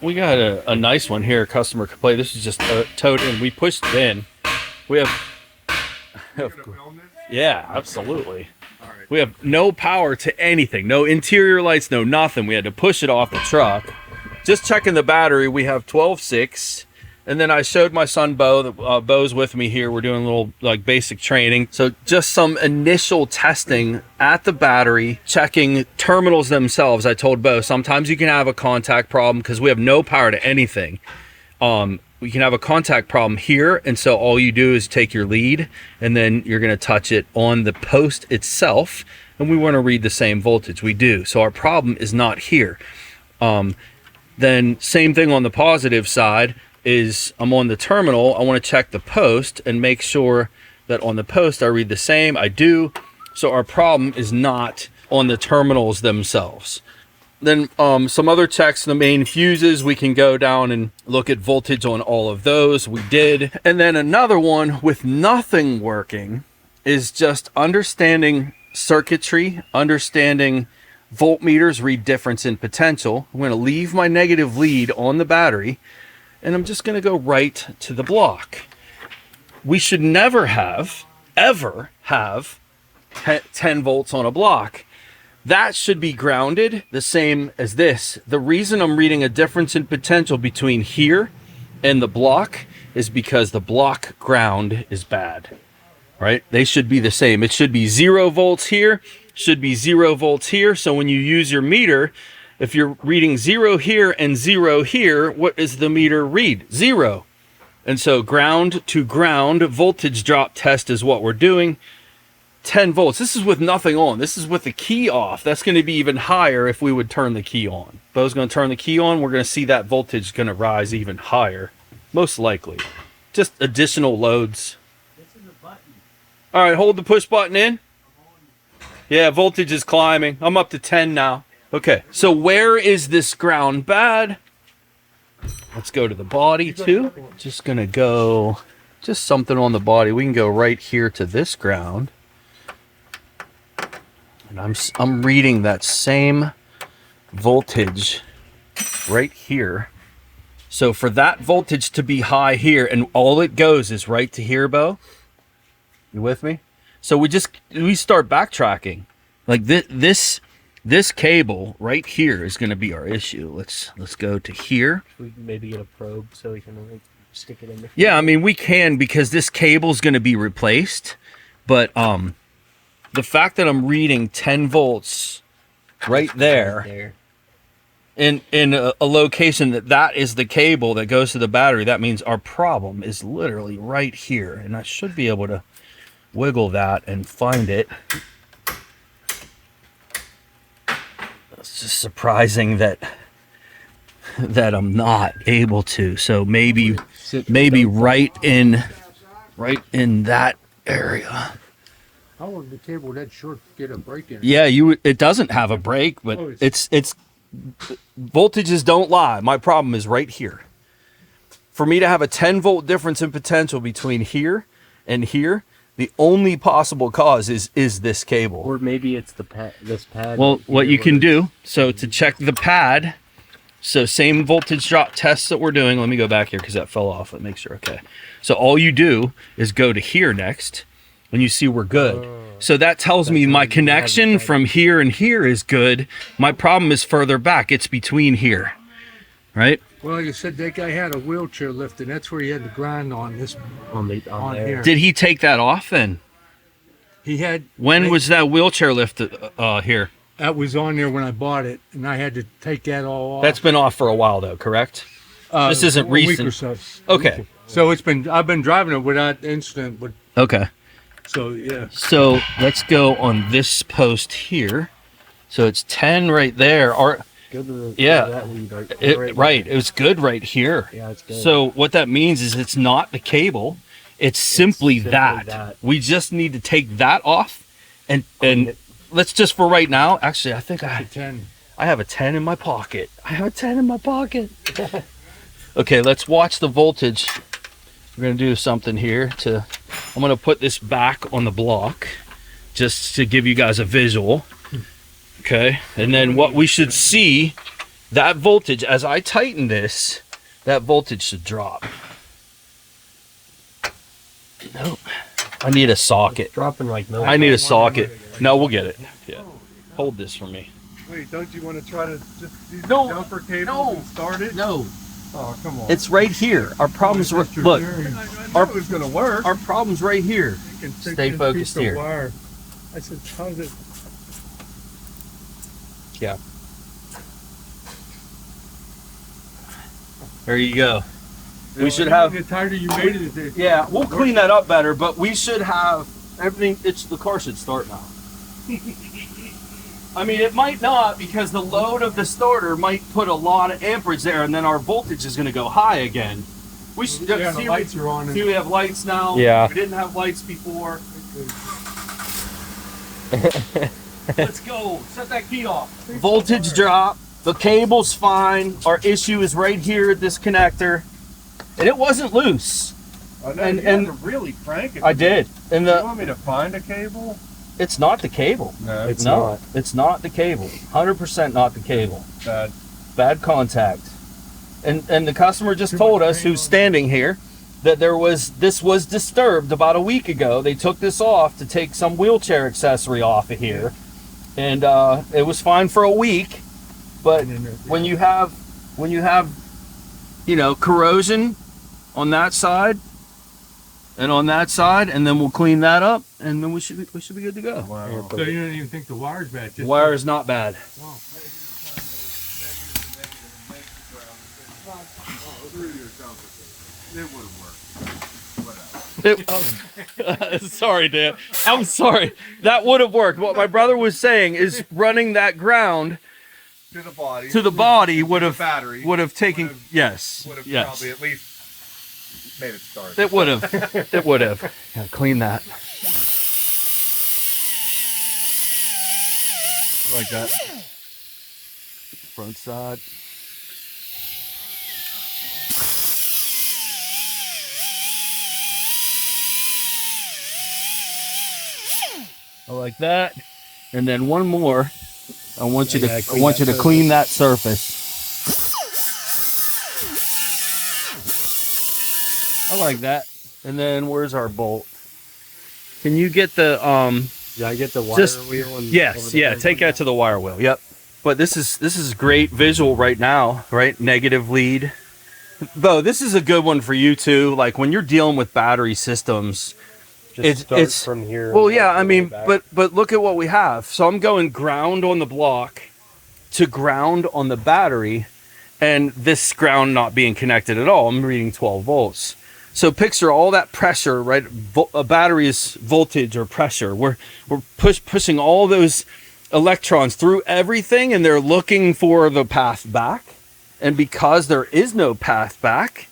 We got a nice one here. Customer could play. This is just towed in. We pushed it in. We have. Yeah, absolutely. We have no power to anything. No interior lights, no nothing. We had to push it off the truck. Just checking the battery. We have 12.6. And then I showed my son Bo. Bo's with me here. We're doing a little like basic training. So just some initial testing at the battery, checking terminals themselves. I told Bo sometimes you can have a contact problem because we have no power to anything. We can have a contact problem here, and so all you do is take your lead and then you're going to touch it on the post itself, and we want to read the same voltage. We do. So our problem is not here. Then same thing on the positive side is I'm on the terminal. I want to check the post and make sure that on the post I read the same. I do. So our problem is not on the terminals themselves. Then some other checks, the main fuses, we can go down and look at voltage on all of those. We did. And then another one with nothing working is just understanding circuitry, understanding voltmeters, read difference in potential. I'm going to leave my negative lead on the battery, and I'm just going to go right to the block. We should never have, ever have 10 volts on a block. That should be grounded the same as this. The reason I'm reading a difference in potential between here and the block is because the block ground is bad, right? They should be the same. It should be 0 volts here, should be 0 volts here. So when you use your meter, if you're reading 0 here and 0 here, what does the meter read? 0. And so ground to ground voltage drop test is what we're doing. 10 volts. This is with nothing on. This is with the key off. That's going to be even higher if we would turn the key on. Bo's going to turn the key on. We're going to see that voltage going to rise even higher. Most likely. Just additional loads. All right, hold the push button in. Yeah, voltage is climbing. I'm up to 10 now. Okay, so where is this ground bad? Let's go to the body too. Just gonna go, just something on the body. We can go right here to this ground. And I'm reading that same voltage right here. So for that voltage to be high here, and all it goes is right to here, Bo. You with me? So we start backtracking. Like this cable right here is going to be our issue. Let's go to here. We can maybe get a probe so we can like stick it in there. Yeah, I mean we can, because this cable is going to be replaced. But the fact that I'm reading 10 volts right there in a location that is the cable that goes to the battery, that means our problem is literally right here. And I should be able to wiggle that and find it. It's just surprising that I'm not able to. So maybe right in that area. How would the cable that short get a break in it? Yeah, it doesn't have a break, but it's voltages don't lie. My problem is right here. For me to have a 10 volt difference in potential between here and here, the only possible cause is this cable. Or maybe it's the pad. This pad. Well, what you can do, so to check the pad, so same voltage drop tests that we're doing. Let me go back here because that fell off. Let me make sure. Okay. So all you do is go to here next, and you see we're good. So that tells me my connection from here and here is good. My problem is further back. It's between here, right? Well, you said that guy had a wheelchair lift, and that's where he had the grind on this on here. Did he take that off then? He had. When was that wheelchair lift here? That was on there when I bought it, and I had to take that all off. That's been off for a while though, correct? This isn't recent. A week or so. Okay. So I've been driving it without incident, but. Okay. So yeah. So let's go on this post here. So it's 10 right there. Right. It was good right here. Yeah, it's good. So what that means is it's not the cable. It's simply that. We just need to take that off, and let's just for right now. Actually, I think I have a 10 in my pocket. Okay, let's watch the voltage. We're gonna do something here I'm gonna put this back on the block just to give you guys a visual. Okay, and then what we should see that voltage, as I tighten this, that voltage should drop. Nope. I need a socket. It's dropping like no. I need a socket. No, we'll get it. Yeah. Hold this for me. Wait, don't you want to try to just use No, the jumper cable no, and start it? No. Oh, come on. It's right here. Our problem's right. Look, I knew it was going to work. our problem's right here. Stay focused here. Wire. I said, how's it? Yeah. There you go. We should have. The tighter you made it. Yeah, we'll clean that up better, but we should have everything. The car should start now. I mean, it might not, because the load of the starter might put a lot of amperage there, and then our voltage is going to go high again. We should Yeah, the lights are on. see we have lights now. Yeah. We didn't have lights before. Let's go. Set that key off. Voltage drop. The cable's fine. Our issue is right here at this connector. And it wasn't loose. I know, and- you had and- to really crank it. I did. And You want me to find a cable? it's not the cable. No, It's No, not. it's not the cable. 100% not the cable. bad. Bad contact. And the customer just told us, who's standing here, that this was disturbed about a week ago. They took this off to take some wheelchair accessory off of here, and it was fine for a week. But when you have corrosion on that side and on that side, and then we'll clean that up, and then we should be good to go. Wow. So you don't even think the wire's bad? The wire is not bad. Wow. It would have worked. Whatever. Sorry, Dan. I'm sorry. That would have worked. What my brother was saying is running that ground To the body. to the body would The have battery. taken. Would have- Yes. Would have Yes. probably at least made it start. It would have. It would have. Gotta clean that. I like that. Front side. I like that. And then one more. I want you Yeah, to clean that clean that surface. I like that. And then where's our bolt? Can you get the Yeah, I get the wire Just- wheel. And over yes, the yeah, front take one. that to the wire wheel. Yep. But this is great visual right now, right? Negative lead. Bo, this is a good one for you too. Like when you're dealing with battery systems, Just start from here. well, and yeah, work I your way mean, back. but look at what we have. So I'm going ground on the block to ground on the battery, and this ground not being connected at all. I'm reading 12 volts. So picture all that pressure, right? A battery's voltage or pressure. We're pushing all those electrons through everything, and they're looking for the path back. And because there is no path back,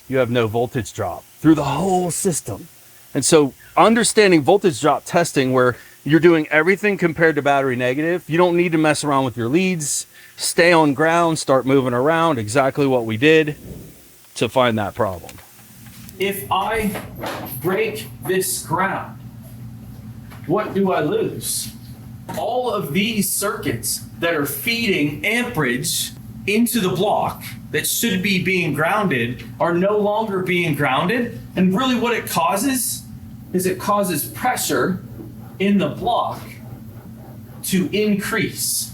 you have no voltage drop through the whole system. And so understanding voltage drop testing, where you're doing everything compared to battery negative, you don't need to mess around with your leads. Stay on ground, start moving around, exactly what we did to find that problem. If I break this ground, what do I lose? All of these circuits that are feeding amperage into the block that should be being grounded are no longer being grounded. And really what it causes is it causes pressure in the block to increase.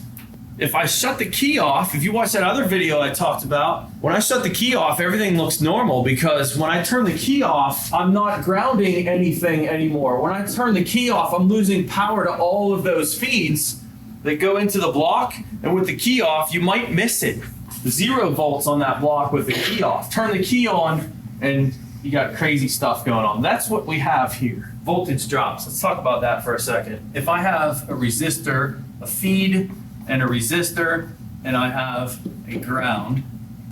If I shut the key off, if you watch that other video I talked about, when I shut the key off, everything looks normal, because when I turn the key off, I'm not grounding anything anymore. When I turn the key off, I'm losing power to all of those feeds that go into the block. And with the key off, you might miss it. 0 volts on that block with the key off. Turn the key on and you got crazy stuff going on. That's what we have here. Voltage drops. Let's talk about that for a second. If I have a resistor, a feed, and a resistor, and I have a ground,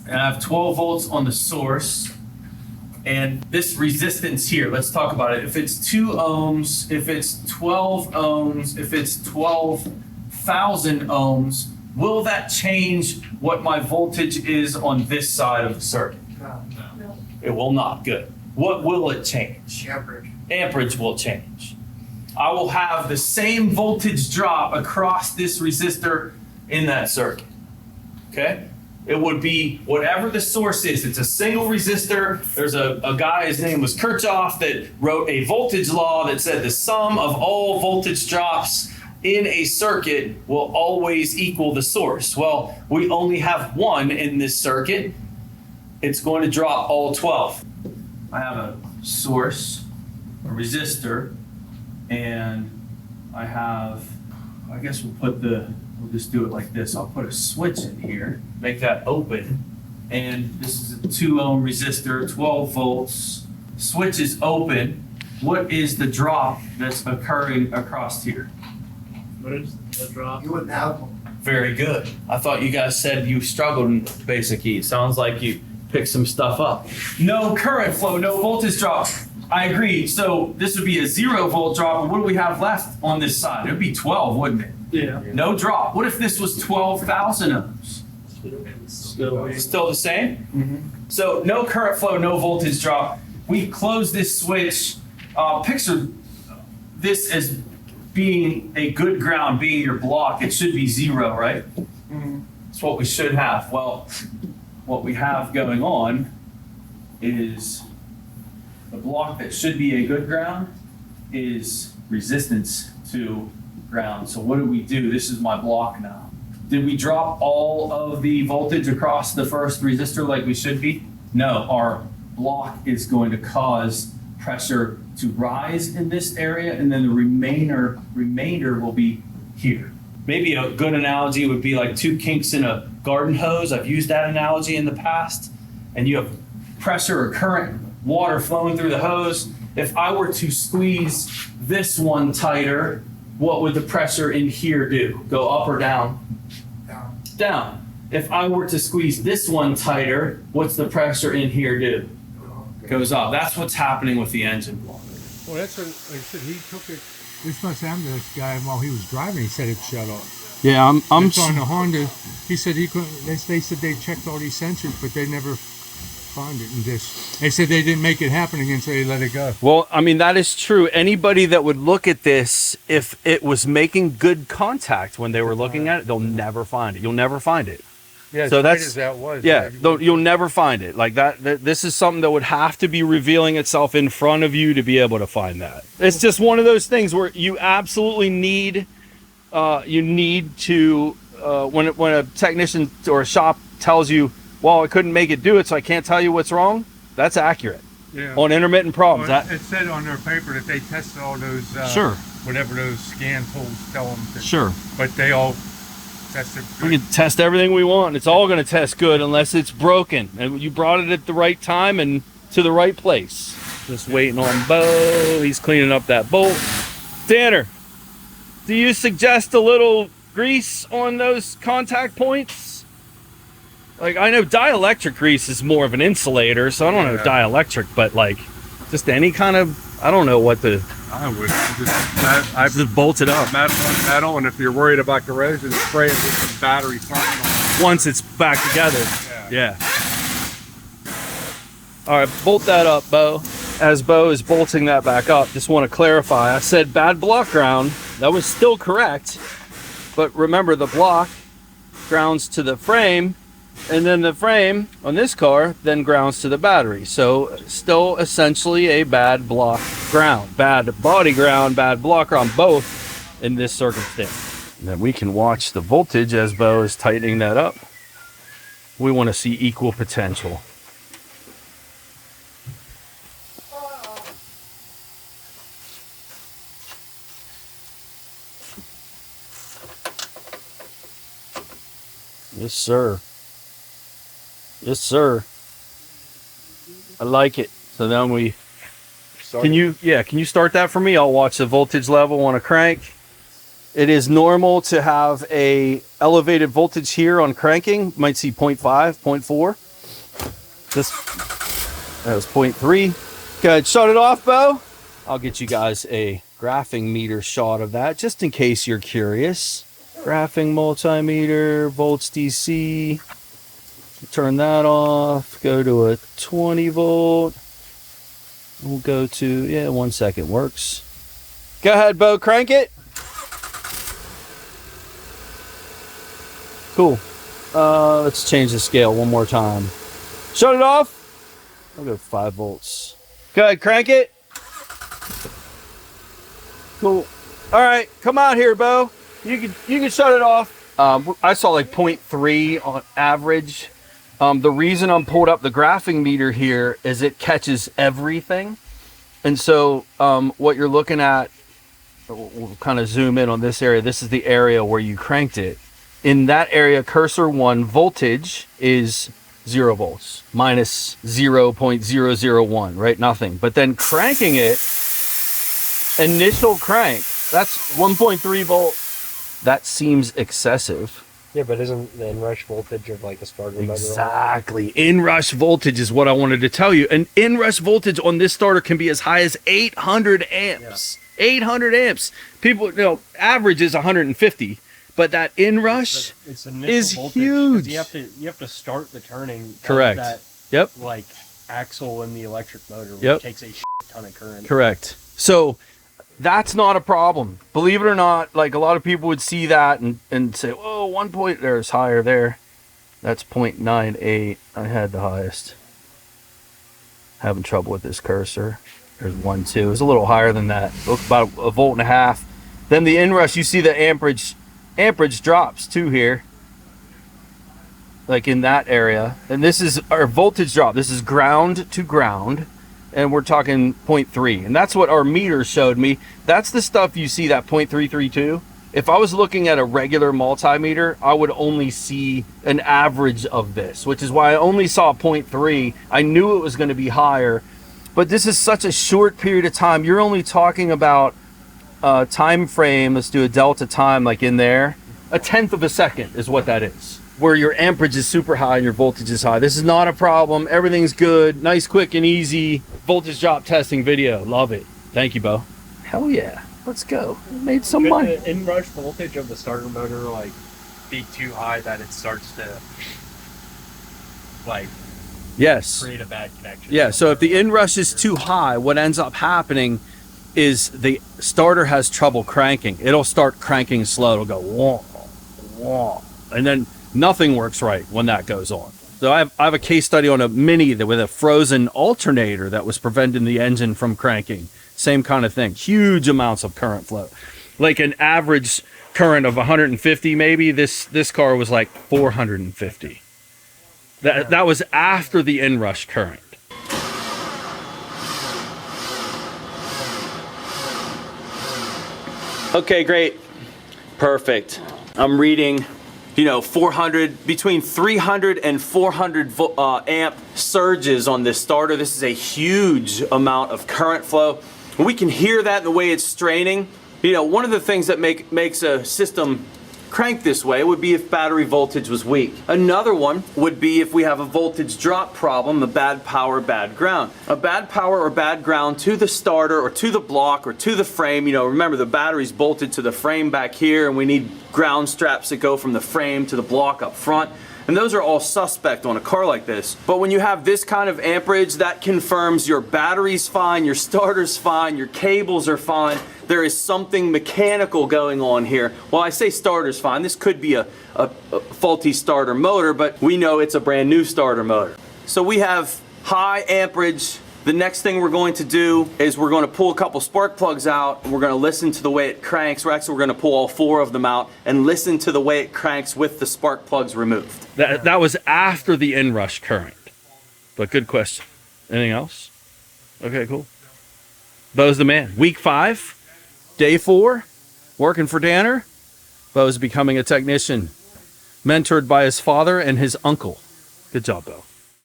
and I have 12 volts on the source, and this resistance here, let's talk about it. If it's 2 ohms, if it's 12 ohms, if it's 12,000 ohms, will that change what my voltage is on this side of the circuit? No. It will not. Good. What will it change? Amperage. Amperage will change. I will have the same voltage drop across this resistor in that circuit. Okay? It would be whatever the source is. It's a single resistor. There's a guy, his name was Kirchhoff, that wrote a voltage law that said the sum of all voltage drops in a circuit will always equal the source. Well, we only have one in this circuit. It's going to drop all 12. I have a source, a resistor, and I have, I guess we'll just do it like this. I'll put a switch in here, make that open. And this is a 2 ohm resistor, 12 volts. Switch is open. What is the drop that's occurring across here? What is the drop? You wouldn't have Very good. I thought you guys said you struggled in basic E. Sounds like you picked some stuff up. No current flow, no voltage drop. I agree. So this would be a 0 volt drop. And what do we have left on this side? It would be 12, wouldn't it? Yeah. No drop. What if this was 12,000 ohms? Still the same? Mm-hmm. So no current flow, no voltage drop. We close this switch. Picture this as being a good ground, being your block. It should be 0, right? Mm-hmm. That's what we should have. Well, what we have going on is the block that should be a good ground is resistance to ground. So what do we do? This is my block now. Did we drop all of the voltage across the first resistor like we should be? No, our block is going to cause pressure to rise in this area, and then the remainder will be here. Maybe a good analogy would be like 2 kinks in a garden hose. I've used that analogy in the past. And you have pressure or current, water flowing through the hose. If I were to squeeze this one tighter, what would the pressure in here do? Go up or down? down. Down. If I were to squeeze this one tighter, what's the pressure in here do? Goes up. That's what's happening with the engine block. Well, that's what like I said. He took it. This must have happened to this guy while he was driving. He said it shut off. Yeah, I'm It's on the Honda. He said he couldn't. They said they checked all these sensors, but they never found it in this. They said they didn't make it happen again, so they let it go. Well, I mean, that is true. Anybody that would look at this, if it was making good contact when they were looking at it, they'll never find it. You'll never find it. Yeah, So as tight that's- as that was. Yeah, you'll never find it. Like that, this is something that would have to be revealing itself in front of you to be able to find that. It's just one of those things where you absolutely need, to, when a technician or a shop tells you, well, I couldn't make it do it, so I can't tell you what's wrong. That's accurate Yeah. on intermittent problems. Well, That, it said on their paper that they tested all those. Sure. Whatever those scan tools tell them. sure. But they all tested. We can test everything we want. It's all going to test good unless it's broken. And you brought it at the right time and to the right place. Just waiting on Bo. He's cleaning up that bolt. Danner, do you suggest a little grease on those contact points? Like, I know dielectric grease is more of an insulator, so I don't know dielectric, but like just any kind of, I don't know what the, I would just bolt it up. metal on metal, and if you're worried about corrosion, spray it with some battery thermal. Once it's back together. Yeah. Yeah. All right, bolt that up, Bo. As Bo is bolting that back up, just want to clarify. I said bad block ground. That was still correct. But remember, the block grounds to the frame, and then the frame on this car then grounds to the battery. So still essentially a bad block ground. Bad body ground, bad block ground, both in this circumstance. And then we can watch the voltage as Bo is tightening that up. We want to see equal potential. Yes, sir. Yes, sir. I like it. So then we, can you start that for me? I'll watch the voltage level on a crank. It is normal to have a elevated voltage here on cranking. You might see 0.5, 0.4. That was 0.3. Go ahead, shut it off, Bo. I'll get you guys a graphing meter shot of that, just in case you're curious. Graphing multimeter, volts DC. Turn that off. Go to a 20 volt. We'll go to, 1 second works. Go ahead, Bo, crank it. Cool. Let's change the scale one more time. Shut it off. I'll go 5 volts. Go ahead, crank it. Cool. All right, come out here, Bo. You can shut it off. I saw like 0.3 on average. The reason I'm pulled up the graphing meter here is it catches everything. And so what you're looking at, we'll kind of zoom in on this area. This is the area where you cranked it. In that area, cursor 1 voltage is 0 volts, minus 0.001, right? Nothing. But then cranking it, initial crank, that's 1.3 volt. That seems excessive. Yeah, but isn't the inrush voltage of like a starter motor? Exactly. Inrush voltage is what I wanted to tell you. And inrush voltage on this starter can be as high as 800 amps. Yeah. 800 amps. People, average is 150, but that inrush is voltage, huge. You have to start the turning. Correct. That, like axle in the electric motor, which takes a shit ton of current. Correct. So that's not a problem. Believe it or not, like a lot of people would see that and say, "Oh, 1 point there's higher there." That's 0.98. I had the highest. Having trouble with this cursor. There's 1.2. It's a little higher than that. Looks about a volt and a half. Then the inrush, you see the amperage drops too here. Like in that area. And this is our voltage drop. This is ground to ground. And we're talking 0.3. And that's what our meter showed me. That's the stuff you see, that 0.332. If I was looking at a regular multimeter, I would only see an average of this, which is why I only saw 0.3. I knew it was going to be higher. But this is such a short period of time. You're only talking about time frame. Let's do a delta time like in there. 1/10 of a second is what that is. Where your amperage is super high and your voltage is high. This is not a problem. Everything's good. Nice, quick, and easy voltage drop testing video. Love it. Thank you, Bo. Hell yeah. Let's go. Made some money. The inrush voltage of the starter motor like be too high that it starts to like create a bad connection? Yeah, so if the inrush is too high, what ends up happening is the starter has trouble cranking. It'll start cranking slow. It'll go wah, wah, and then nothing works right when that goes on. So I have a case study on a Mini with a frozen alternator that was preventing the engine from cranking. Same kind of thing. Huge amounts of current flow. Like an average current of 150 maybe. This car was like 450. That was after the inrush current. Okay, great. Perfect. I'm reading 400, between 300 and 400 amp surges on this starter. This is a huge amount of current flow. We can hear that in the way it's straining. One of the things that makes a system crank this way would be if battery voltage was weak. Another one would be if we have a voltage drop problem, a bad power, bad ground. A bad power or bad ground to the starter or to the block or to the frame. Remember the battery's bolted to the frame back here and we need ground straps that go from the frame to the block up front. And those are all suspect on a car like this. But when you have this kind of amperage, that confirms your battery's fine, your starter's fine, your cables are fine. There is something mechanical going on here. Well, I say starter's fine. This could be a faulty starter motor, but we know it's a brand new starter motor. So we have high amperage. The next thing we're going to do is we're going to pull a couple spark plugs out and we're going to listen to the way it cranks. We're going to pull all 4 of them out and listen to the way it cranks with the spark plugs removed. That was after the inrush current. But good question. Anything else? Okay, cool. Bo's the man. Week 5, day 4, working for Danner. Bo's becoming a technician, mentored by his father and his uncle. Good job, Bo.